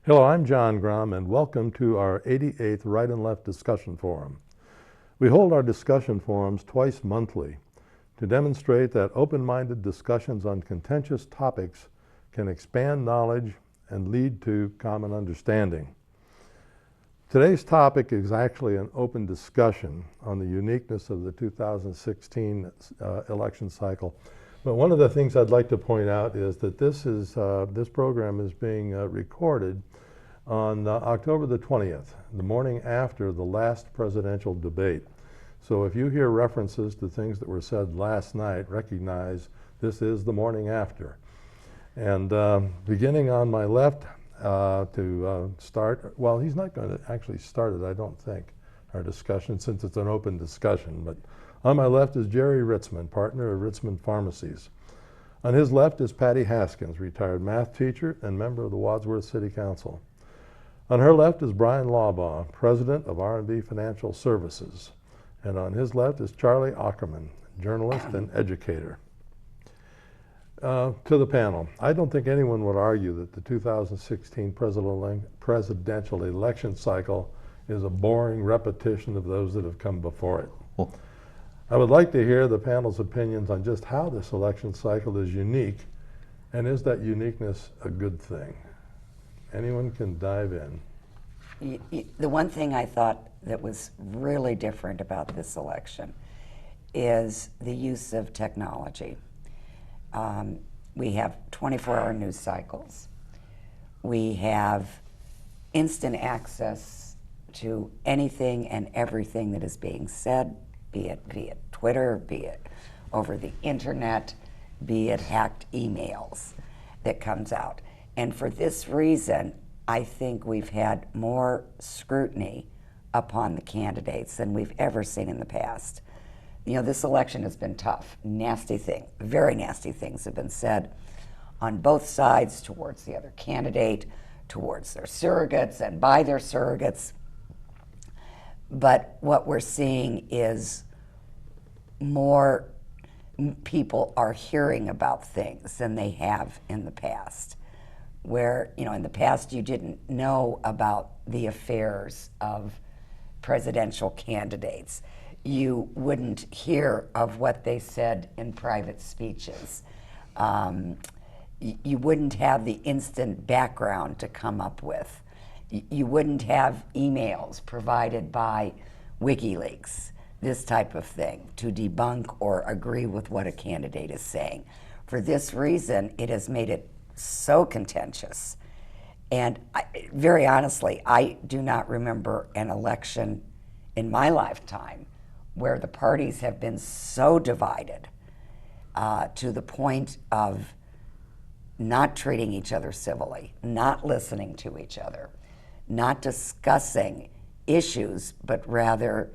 Hello, I'm John Grom, and welcome to our 88th Right and Left Discussion Forum. We hold our discussion forums twice monthly to demonstrate that open-minded discussions on contentious topics can expand knowledge and lead to common understanding. Today's topic is actually an open discussion on the uniqueness of the 2016 election cycle. But one of the things I'd like to point out is that this program is being recorded on October the 20th, the morning after the last presidential debate. So if you hear references to things that were said last night, recognize this is the morning after. And beginning on my left to start, well, he's not going to actually start it, I don't think, our discussion, since it's an open discussion. But on my left is Jerry Ritzman, partner of Ritzman Pharmacies. On his left is Patty Haskins, retired math teacher and member of the Wadsworth City Council. On her left is Bryan Laubaugh, president of R&B Financial Services. And on his left is Charlie Aukerman, journalist and educator. To the panel, I don't think anyone would argue that the 2016 presidential election cycle is a boring repetition of those that have come before it. I would like to hear the panel's opinions on just how this election cycle is unique, and is that uniqueness a good thing? Anyone can dive in. The one thing I thought that was really different about this election is the use of technology. We have 24-hour news cycles. We have instant access to anything and everything that is being said, be it via Twitter, be it over the internet, be it hacked emails that comes out. And for this reason, I think we've had more scrutiny upon the candidates than we've ever seen in the past. You know, this election has been tough. Very nasty things have been said on both sides towards the other candidate, towards their surrogates and by their surrogates. But what we're seeing is more people are hearing about things than they have in the past. Where, you know, in the past you didn't know about the affairs of presidential candidates. You wouldn't hear of what they said in private speeches. You wouldn't have the instant background to come up with. You wouldn't have emails provided by WikiLeaks, this type of thing, to debunk or agree with what a candidate is saying. For this reason, it has made it so contentious. And very honestly, I do not remember an election in my lifetime where the parties have been so divided to the point of not treating each other civilly, not listening to each other, not discussing issues, but rather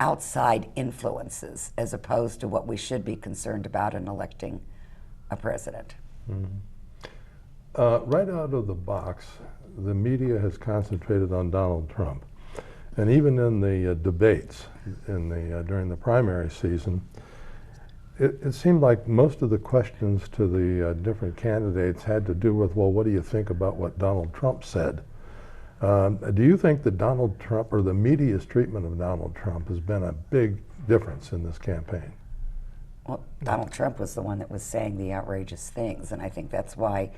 outside influences as opposed to what we should be concerned about in electing a president. Mm-hmm. Right out of the box, the media has concentrated on Donald Trump. And even in the debates during the primary season, it seemed like most of the questions to the different candidates had to do with, well, what do you think about what Donald Trump said? Do you think that Donald Trump, or the media's treatment of Donald Trump, has been a big difference in this campaign? Well, Donald Trump was the one that was saying the outrageous things, and I think that's why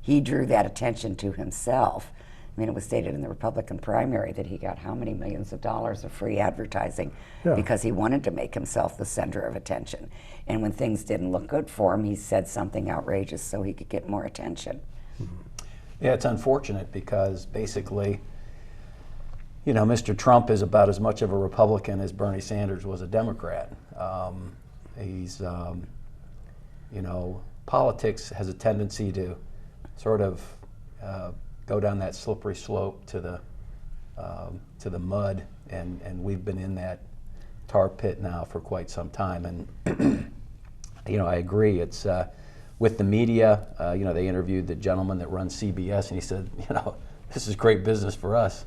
he drew that attention to himself. I mean, it was stated in the Republican primary that he got how many millions of dollars of free advertising because he wanted to make himself the center of attention. And when things didn't look good for him, he said something outrageous so he could get more attention. Mm-hmm. Yeah, it's unfortunate because basically, you know, Mr. Trump is about as much of a Republican as Bernie Sanders was a Democrat. He's, you know, politics has a tendency to sort of go down that slippery slope to the mud, and we've been in that tar pit now for quite some time. And you know, I agree. It's with the media. You know, they interviewed the gentleman that runs CBS, and he said, you know, this is great business for us.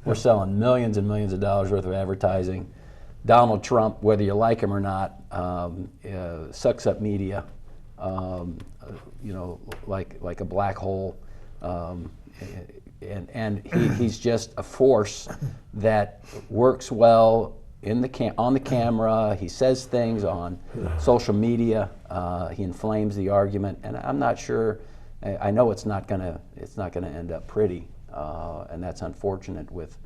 We're selling millions and millions of dollars worth of advertising. Donald Trump, whether you like him or not, sucks up media, you know, like a black hole. And he's just a force that works well on the camera. He says things on social media. He inflames the argument, and I'm not sure. I know it's not gonna end up pretty, and that's unfortunate with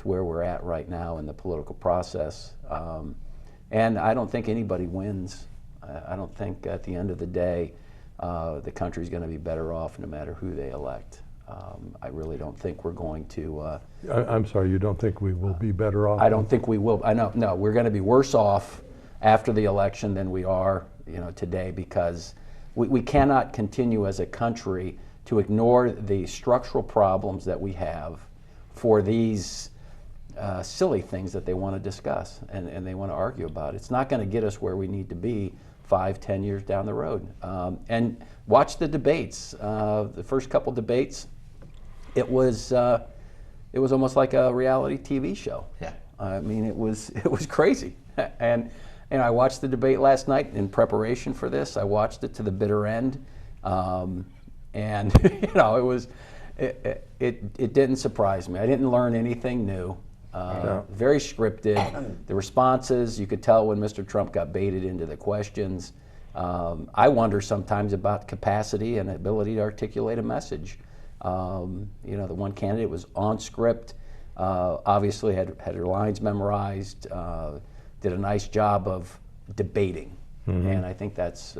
where we're at right now in the political process. And I don't think anybody wins. I don't think at the end of the day the country's going to be better off no matter who they elect. I really don't think we're going to. I'm sorry, you don't think we will be better off? I don't think we will. No, we're going to be worse off after the election than we are, today, because we cannot continue as a country to ignore the structural problems that we have for these silly things that they want to discuss and they want to argue about. It's not going to get us where we need to be 5-10 years down the road. And watch the debates. The first couple debates, it was almost like a reality TV show. Yeah. I mean, it was crazy. And I watched the debate last night in preparation for this. I watched it to the bitter end, and it didn't surprise me. I didn't learn anything new. Very scripted. The responses, you could tell when Mr. Trump got baited into the questions. I wonder sometimes about capacity and ability to articulate a message. The one candidate was on script, obviously had her lines memorized, did a nice job of debating. And I think that's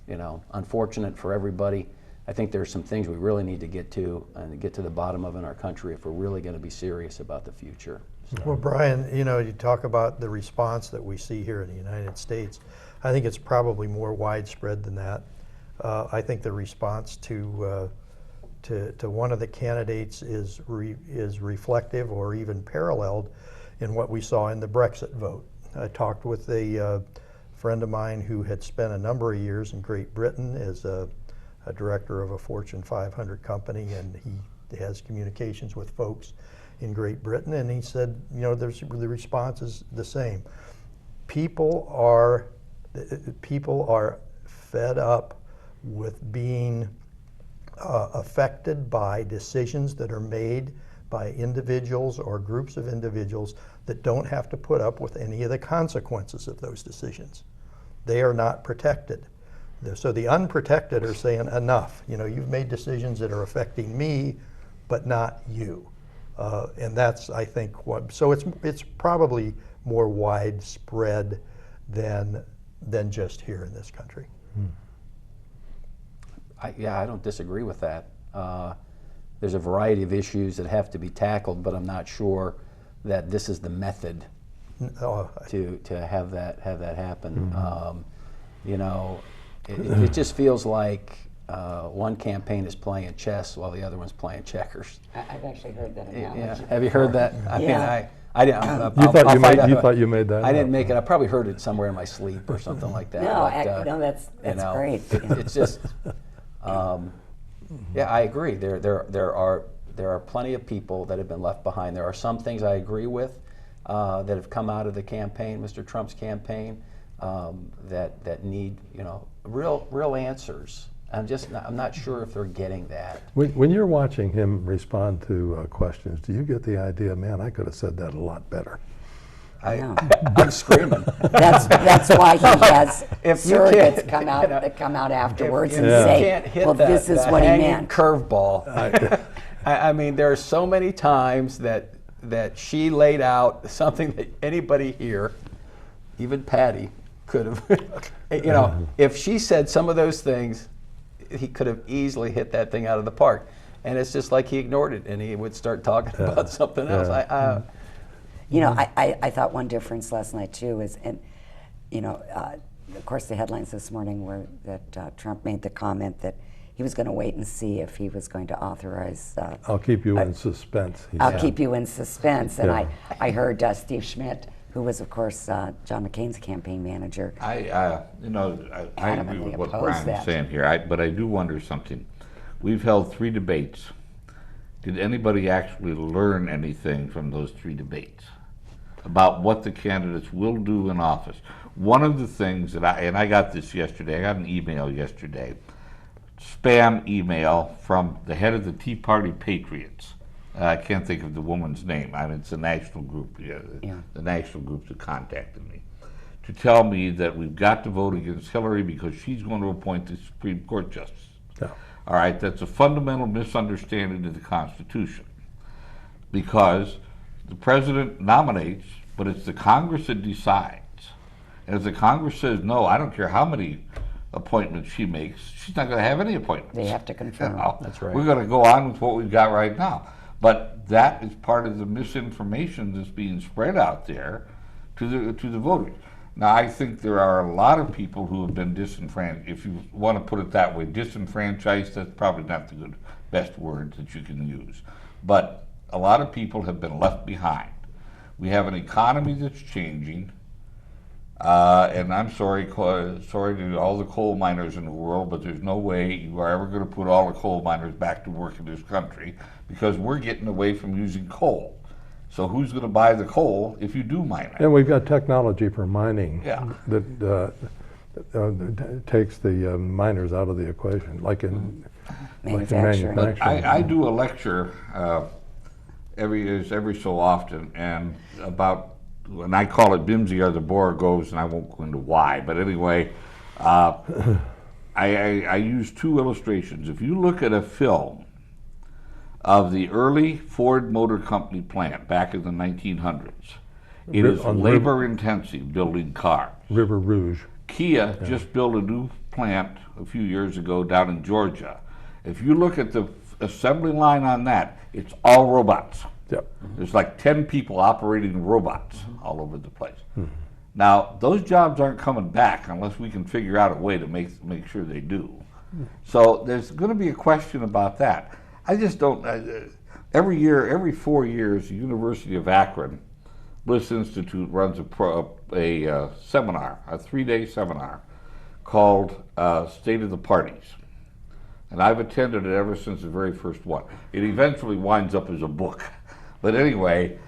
unfortunate for everybody. I think there's some things we really need to get to and get to the bottom of in our country if we're really going to be serious about the future. So. Well, Bryan, you talk about the response that we see here in the United States. I think it's probably more widespread than that. I think the response to one of the candidates is reflective or even paralleled in what we saw in the Brexit vote. I talked with a friend of mine who had spent a number of years in Great Britain as a director of a Fortune 500 company, and he has communications with folks in Great Britain, and he said, the response is the same. People are fed up with being affected by decisions that are made by individuals or groups of individuals that don't have to put up with any of the consequences of those decisions. They are not protected. So the unprotected are saying, enough, you've made decisions that are affecting me, but not you. And that's, I think, so it's probably more widespread than just here in this country. I don't disagree with that. There's a variety of issues that have to be tackled, but I'm not sure that this is the method to have that happen. It just feels like one campaign is playing chess while the other one's playing checkers. I've actually heard that analogy. Yeah. Have you heard that? I didn't. You thought you made that? I didn't make it. I probably heard it somewhere in my sleep or something like that. No, that's great. It's just, I agree. There are plenty of people that have been left behind. There are some things I agree with that have come out of the campaign, Mr. Trump's campaign, that need real answers. I'm not sure if they're getting that. When you're watching him respond to questions, do you get the idea, man, I could have said that a lot better? I'm screaming. That's why he has If you surrogates can't- that come out afterwards and you say, can't hit well, this is what he meant. Curveball. I mean, there are so many times that she laid out something that anybody here, even Patty, could have, if she said some of those things, he could have easily hit that thing out of the park. And it's just like he ignored it and he would start talking about something else. I thought one difference last night too is, and of course the headlines this morning were that Trump made the comment that he was going to wait and see if he was going to authorize. I'll keep you in suspense. I'll keep you in suspense. And I heard Steve Schmidt, who was of course John McCain's campaign manager. I agree with what Brian is saying here, but I do wonder something. We've held 3 debates. Did anybody actually learn anything from those 3 debates about what the candidates will do in office? One of the things that I got this yesterday, I got an email yesterday spam email from the head of the Tea Party Patriots. I can't think of the woman's name. I mean, it's a national group. The national groups that contacted me to tell me that we've got to vote against Hillary because she's going to appoint the Supreme Court justice. Yeah. All right, that's a fundamental misunderstanding of the Constitution, because the president nominates, but it's the Congress that decides. And if the Congress says, no, I don't care how many appointments she makes, she's not going to have any appointments. They have to confirm. That's right. We're going to go on with what we've got right now. But that is part of the misinformation that's being spread out there to the voters. Now, I think there are a lot of people who have been disenfranchised, if you want to put it that way. Disenfranchised, that's probably not the best word that you can use. But a lot of people have been left behind. We have an economy that's changing, and I'm sorry to all the coal miners in the world, but there's no way you are ever going to put all the coal miners back to work in this country, because we're getting away from using coal. So who's going to buy the coal if you do mine it? And we've got technology for mining Yeah. that takes the miners out of the equation, like in Manufacturing. manufacturing. I do a lecture every so often, and and I call it Bimsy or the Boer Goes, and I won't go into why, but anyway, I use two illustrations. If you look at a film of the early Ford Motor Company plant back in the 1900s, it is labor intensive building cars. River Rouge. Kia just built a new plant a few years ago down in Georgia. If you look at the assembly line on that, it's all robots. Yep. There's like 10 people operating robots all over the place. Now, those jobs aren't coming back unless we can figure out a way to make sure they do. So there's going to be a question about that. I just don't. Every year, every 4 years, the University of Akron Bliss Institute runs a seminar, a 3-day seminar called State of the Parties. And I've attended it ever since the very first one. It eventually winds up as a book. But anyway,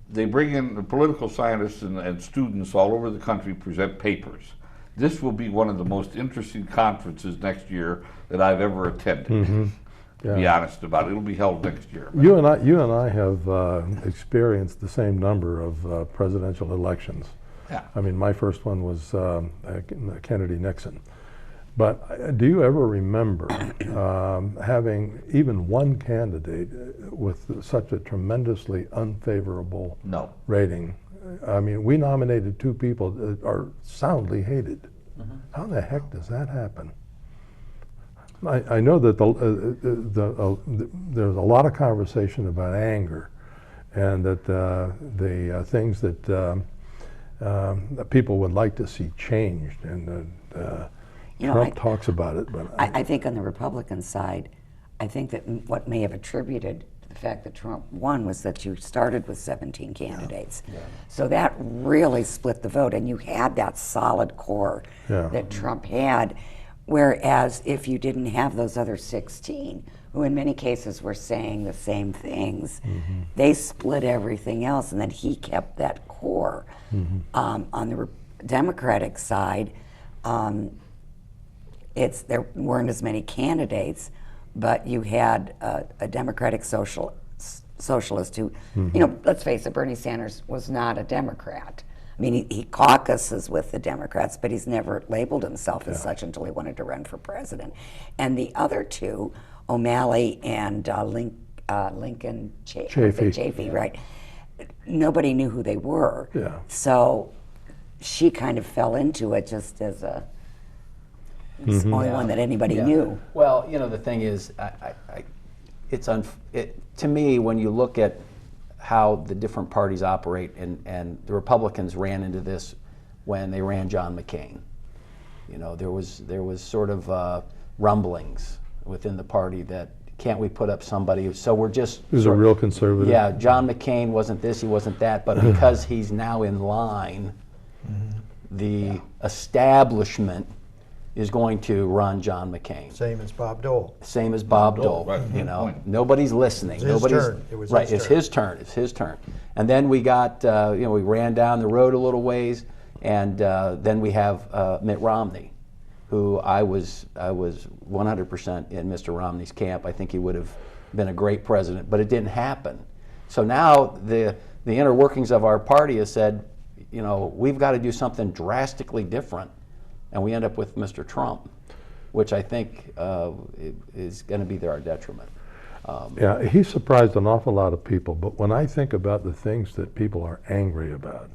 they bring in the political scientists and students all over the country, present papers. This will be one of the most interesting conferences next year that I've ever attended. To be honest about it. It'll be held next year. You and I have experienced the same number of presidential elections. Yeah. I mean, my first one was Kennedy-Nixon. But do you ever remember having even one candidate with such a tremendously unfavorable rating? I mean, we nominated two people that are soundly hated. How the heck does that happen? I know that there's a lot of conversation about anger, and that the things that people would like to see changed, and Trump talks about it. But I think on the Republican side, I think that what may have attributed to the fact that Trump won was that you started with 17 candidates. So that really split the vote, and you had that solid core that Trump had. Whereas if you didn't have those other 16, who in many cases were saying the same things, they split everything else, and then he kept that core. On the Democratic side, there weren't as many candidates, but you had a Democratic socialist who, let's face it, Bernie Sanders was not a Democrat. I mean, he caucuses with the Democrats, but he's never labeled himself as such until he wanted to run for president. And the other two, O'Malley and Lincoln Chafee, right? Nobody knew who they were. So she kind of fell into it just as the only one that anybody knew. Well, the thing is, to me, when you look at how the different parties operate, and the Republicans ran into this when they ran John McCain. There was sort of rumblings within the party that, can't we put up somebody? So we're just. He was a real conservative. Yeah, John McCain wasn't this, he wasn't that, but because he's now in line, the establishment is going to run John McCain. Same as Bob Dole. Same as Bob Dole. Right. Nobody's listening. It was his turn. It was right. his It's turn. his turn. And then we got, we ran down the road a little ways, and then we have Mitt Romney, who I was 100% in Mr. Romney's camp. I think he would have been a great president, but it didn't happen. So now the inner workings of our party has said, you know, we've got to do something drastically different, and we end up with Mr. Trump, which I think is going to be to our detriment. Yeah, he surprised an awful lot of people, but when I think about the things that people are angry about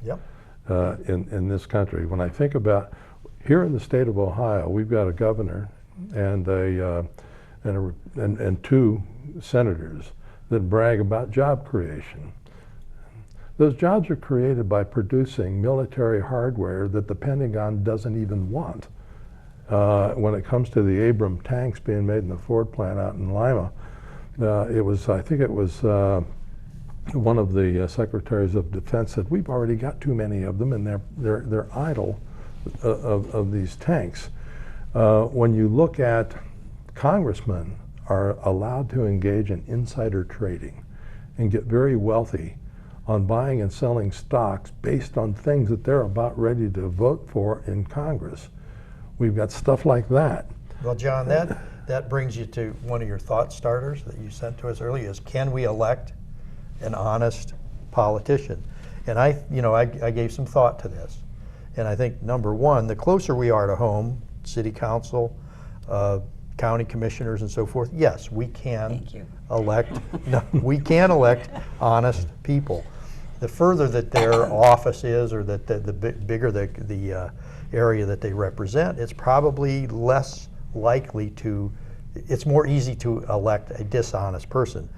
in this country, when I think about here in the state of Ohio, we've got a governor and two senators that brag about job creation. Those jobs are created by producing military hardware that the Pentagon doesn't even want. When it comes to the Abram tanks being made in the Ford plant out in Lima, I think it was one of the secretaries of defense said, we've already got too many of them and they're idle of these tanks. When you look at congressmen are allowed to engage in insider trading and get very wealthy on buying and selling stocks based on things that they're about ready to vote for in Congress. We've got stuff like that. Well, John, that brings you to one of your thought starters that you sent to us earlier, is can we elect an honest politician? And I gave some thought to this. And I think, number one, the closer we are to home, city council, county commissioners and so forth, yes, we can elect honest people. The further that their office is, or that the bigger the area that they represent, it's probably less likely to, it's more easy to elect a dishonest person.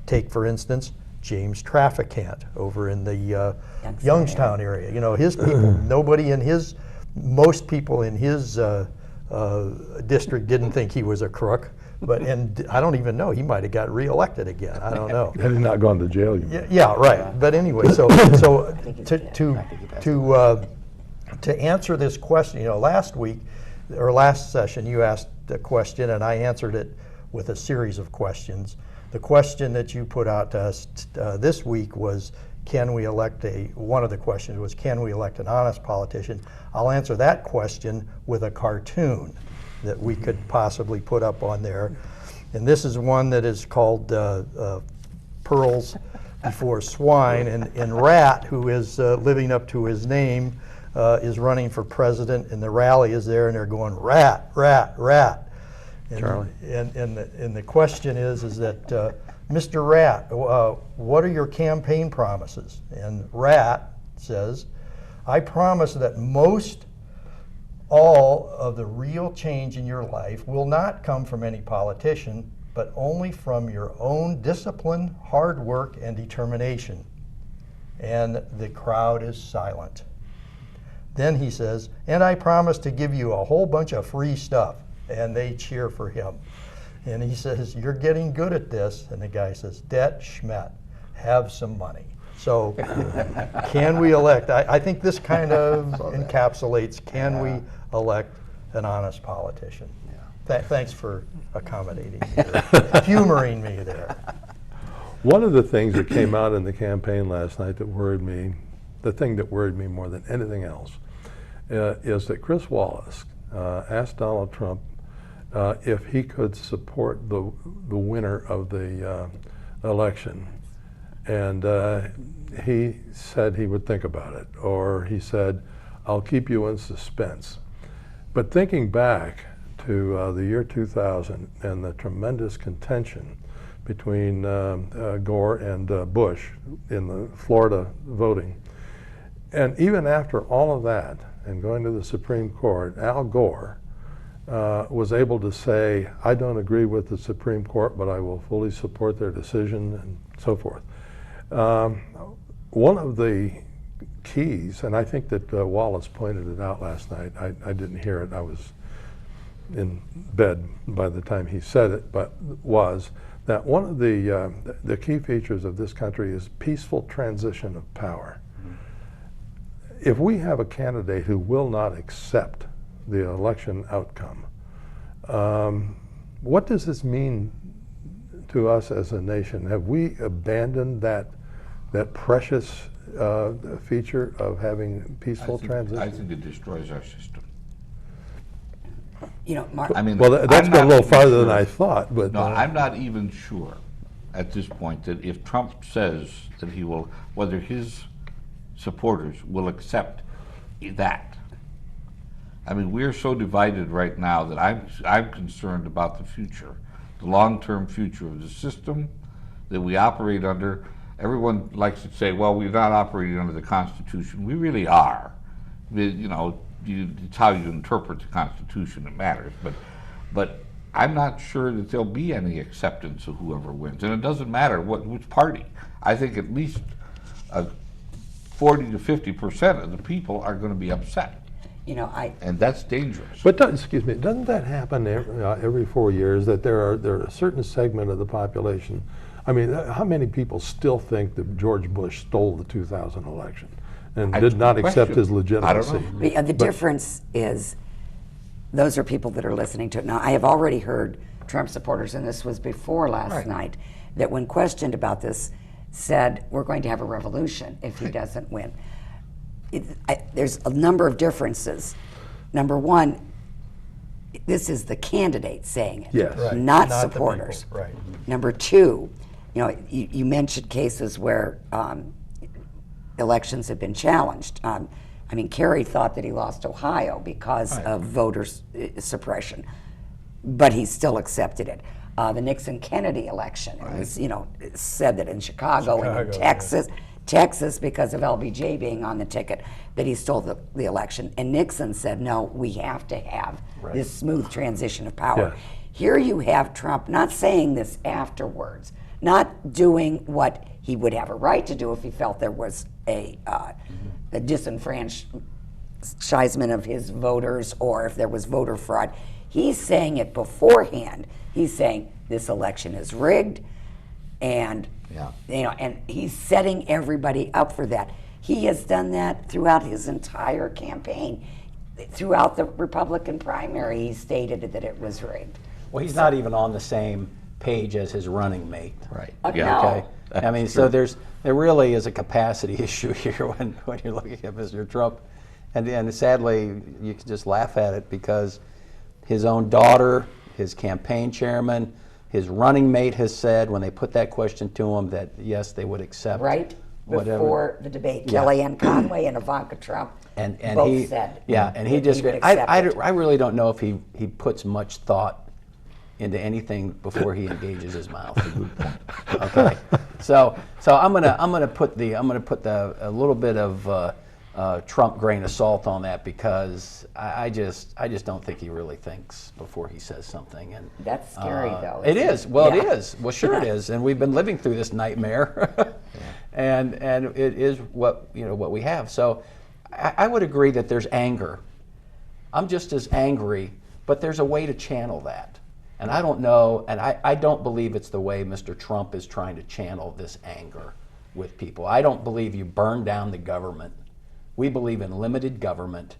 Take, for instance, James Trafficant over in the Youngstown area. You know, his people, most people in his district didn't think he was a crook. And I don't even know, he might have got reelected again. I don't know. Had he not gone to jail, you mean? Yeah, right. But anyway, so to answer this question, you know, last session you asked a question and I answered it with a series of questions. The question that you put out to us this week was, one of the questions was, can we elect an honest politician? I'll answer that question with a cartoon that we could possibly put up on there. And this is one that is called Pearls Before Swine. And Rat, who is living up to his name, is running for president, and the rally is there, and they're going, rat, rat, rat. And, Charlie. And the question is that, Mr. Rat, what are your campaign promises? And Rat says, I promise that all of the real change in your life will not come from any politician, but only from your own discipline, hard work, and determination. And the crowd is silent. Then he says, and I promise to give you a whole bunch of free stuff. And they cheer for him. And he says, you're getting good at this. And the guy says, Det Schmet, have some money. So can we elect? I think this kind of encapsulates, can we elect an honest politician? Thanks for accommodating me there, humoring me there. One of the things that came out in the campaign last night that worried me, the thing that worried me more than anything else, is that Chris Wallace asked Donald Trump if he could support the winner of the election. And he said he would think about it, or he said, I'll keep you in suspense. But thinking back to the year 2000 and the tremendous contention between Gore and Bush in the Florida voting, and even after all of that and going to the Supreme Court, Al Gore was able to say, I don't agree with the Supreme Court, but I will fully support their decision, and so forth. One of the keys, and I think that Wallace pointed it out last night, I didn't hear it, I was in bed by the time he said it, but was that one of the key features of this country is peaceful transition of power. If we have a candidate who will not accept the election outcome, what does this mean to us as a nation? Have we abandoned that precious feature of having peaceful transition? I think it destroys our system. You know, Mark. I mean, Well, that's I'm gone a not little even farther than sure. I thought, but. No, I'm not even sure at this point that if Trump says that he will, whether his supporters will accept that. I mean, we're so divided right now that I'm concerned about the future, the long-term future of the system that we operate under. Everyone likes to say, well, we're not operating under the Constitution. We really are. You know, it's how you interpret the Constitution that matters. But I'm not sure that there'll be any acceptance of whoever wins. And it doesn't matter which party. I think at least 40 to 50% of the people are going to be upset. You know, And that's dangerous. But excuse me, doesn't that happen every 4 years, that there are a certain segment of the population? I mean, how many people still think that George Bush stole the 2000 election and did not accept his legitimacy? I don't know. the difference is, those are people that are listening to it. Now, I have already heard Trump supporters, and this was before last night, that when questioned about this, said, we're going to have a revolution if he doesn't win. There's a number of differences. Number one, this is the candidate saying it, Yes. Right. not Not the supporters. people, right. Number two, you know, you mentioned cases where elections have been challenged. I mean, Kerry thought that he lost Ohio because of voter suppression, but he still accepted it. The Nixon-Kennedy election, it was, you know, it said that in Chicago and in Texas, because of LBJ being on the ticket, that he stole the election. And Nixon said, no, we have to have this smooth transition of power. Yes. Here you have Trump not saying this afterwards, not doing what he would have a right to do if he felt there was a disenfranchisement of his voters or if there was voter fraud. He's saying it beforehand. He's saying this election is rigged, and you know, and he's setting everybody up for that. He has done that throughout his entire campaign. Throughout the Republican primary, he stated that it was rigged. Well, he's not even on the same page as his running mate. Right. No. Okay. I mean, so there really is a capacity issue here when you're looking at Mr. Trump, and sadly you can just laugh at it because his own daughter, his campaign chairman, his running mate has said when they put that question to him that yes, they would accept whatever. Before the debate, Kellyanne Conway and Ivanka Trump and both he said and he that just would accept it. I really don't know if he puts much thought into anything before he engages his mouth. Okay, so I'm gonna put a little bit of Trump grain of salt on that because I just don't think he really thinks before he says something. And That's scary, though. It isn't is. Well, Yeah. it is. Well, sure it is. And we've been living through this nightmare, and it is what we have. So I would agree that there's anger. I'm just as angry, but there's a way to channel that. And I don't know, and I don't believe it's the way Mr. Trump is trying to channel this anger with people. I don't believe you burn down the government. We believe in limited government.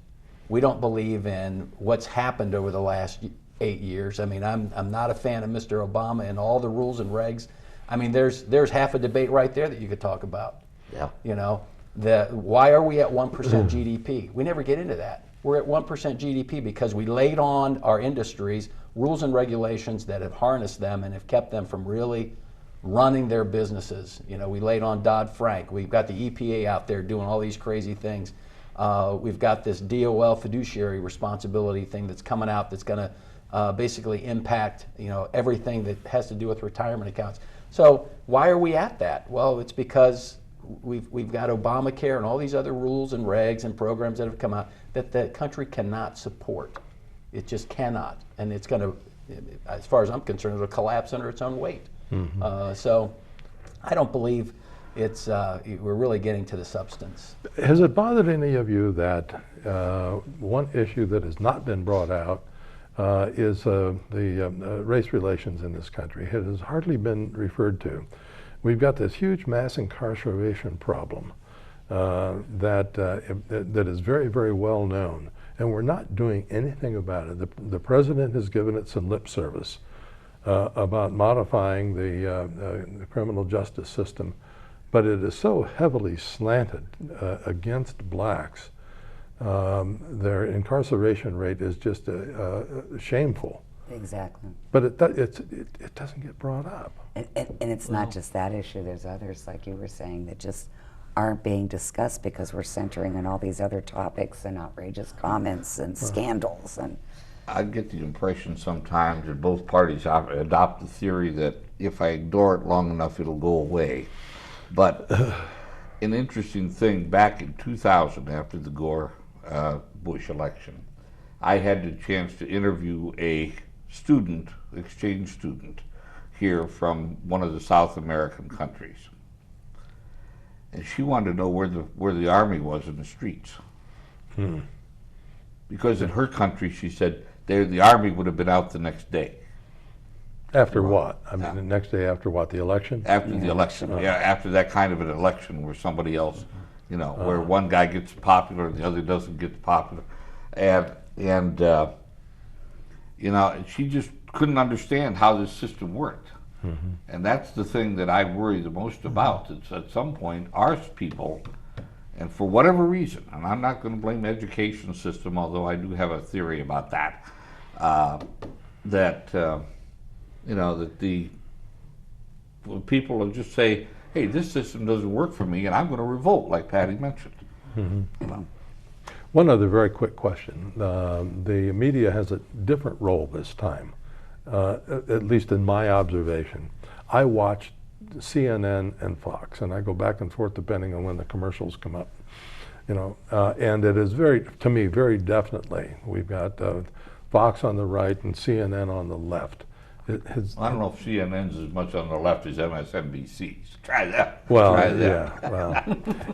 We don't believe in what's happened over the last 8 years. I mean, I'm not a fan of Mr. Obama and all the rules and regs. I mean, there's half a debate right there that you could talk about. Yeah. You know, why are we at 1% GDP? We never get into that. We're at 1% GDP because we laid on our industries rules and regulations that have harnessed them and have kept them from really running their businesses. You know, we laid on Dodd-Frank. We've got the EPA out there doing all these crazy things. We've got this DOL fiduciary responsibility thing that's coming out that's going to basically impact, you know, everything that has to do with retirement accounts. So why are we at that? Well, it's because we've got Obamacare and all these other rules and regs and programs that have come out that the country cannot support. It just cannot, and it's going to, as far as I'm concerned, it'll collapse under its own weight. So I don't believe we're really getting to the substance. Has it bothered any of you that one issue that has not been brought out is the race relations in this country? It has hardly been referred to. We've got this huge mass incarceration problem that is very, very well known, and we're not doing anything about it. The president has given it some lip service about modifying the criminal justice system, but it is so heavily slanted against blacks their incarceration rate is just shameful. Exactly. But it doesn't get brought up. And it's not just that issue. There's others, like you were saying, that just aren't being discussed because we're centering on all these other topics and outrageous comments and scandals. And I get the impression sometimes that both parties adopt the theory that if I ignore it long enough, it'll go away. But an interesting thing, back in 2000, after the Gore-Bush election, I had the chance to interview a student, exchange student, here from one of the South American countries. And she wanted to know where the army was in the streets. Because in her country, she said, the army would have been out the next day. After what? I mean, the next day after what, the election? After the election, after that kind of an election where somebody else, where one guy gets popular and the other doesn't get popular. And she just couldn't understand how this system worked. And that's the thing that I worry the most about. It's at some point, our people, and for whatever reason, and I'm not going to blame the education system, although I do have a theory about that, that the people will just say, hey, this system doesn't work for me, and I'm going to revolt, like Patty mentioned. One other very quick question. The media has a different role this time, at least in my observation. I watch CNN and Fox, and I go back and forth depending on when the commercials come up. And it is to me, very definitely, we've got Fox on the right and CNN on the left. I don't know if CNN's as much on the left as MSNBC's. Try that. Well, Try that. Yeah. Well,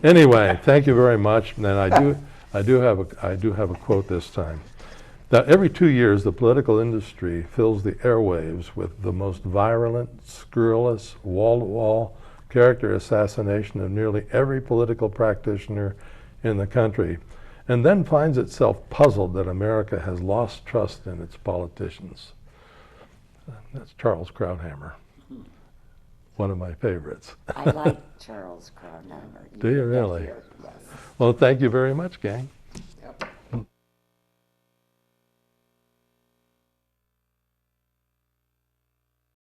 anyway, thank you very much. And I do have a quote this time. Now, every 2 years, the political industry fills the airwaves with the most virulent, scurrilous, wall-to-wall character assassination of nearly every political practitioner in the country, and then finds itself puzzled that America has lost trust in its politicians. That's Charles Krauthammer, one of my favorites. I like Charles Grom. Do you really? Well, thank you very much, gang.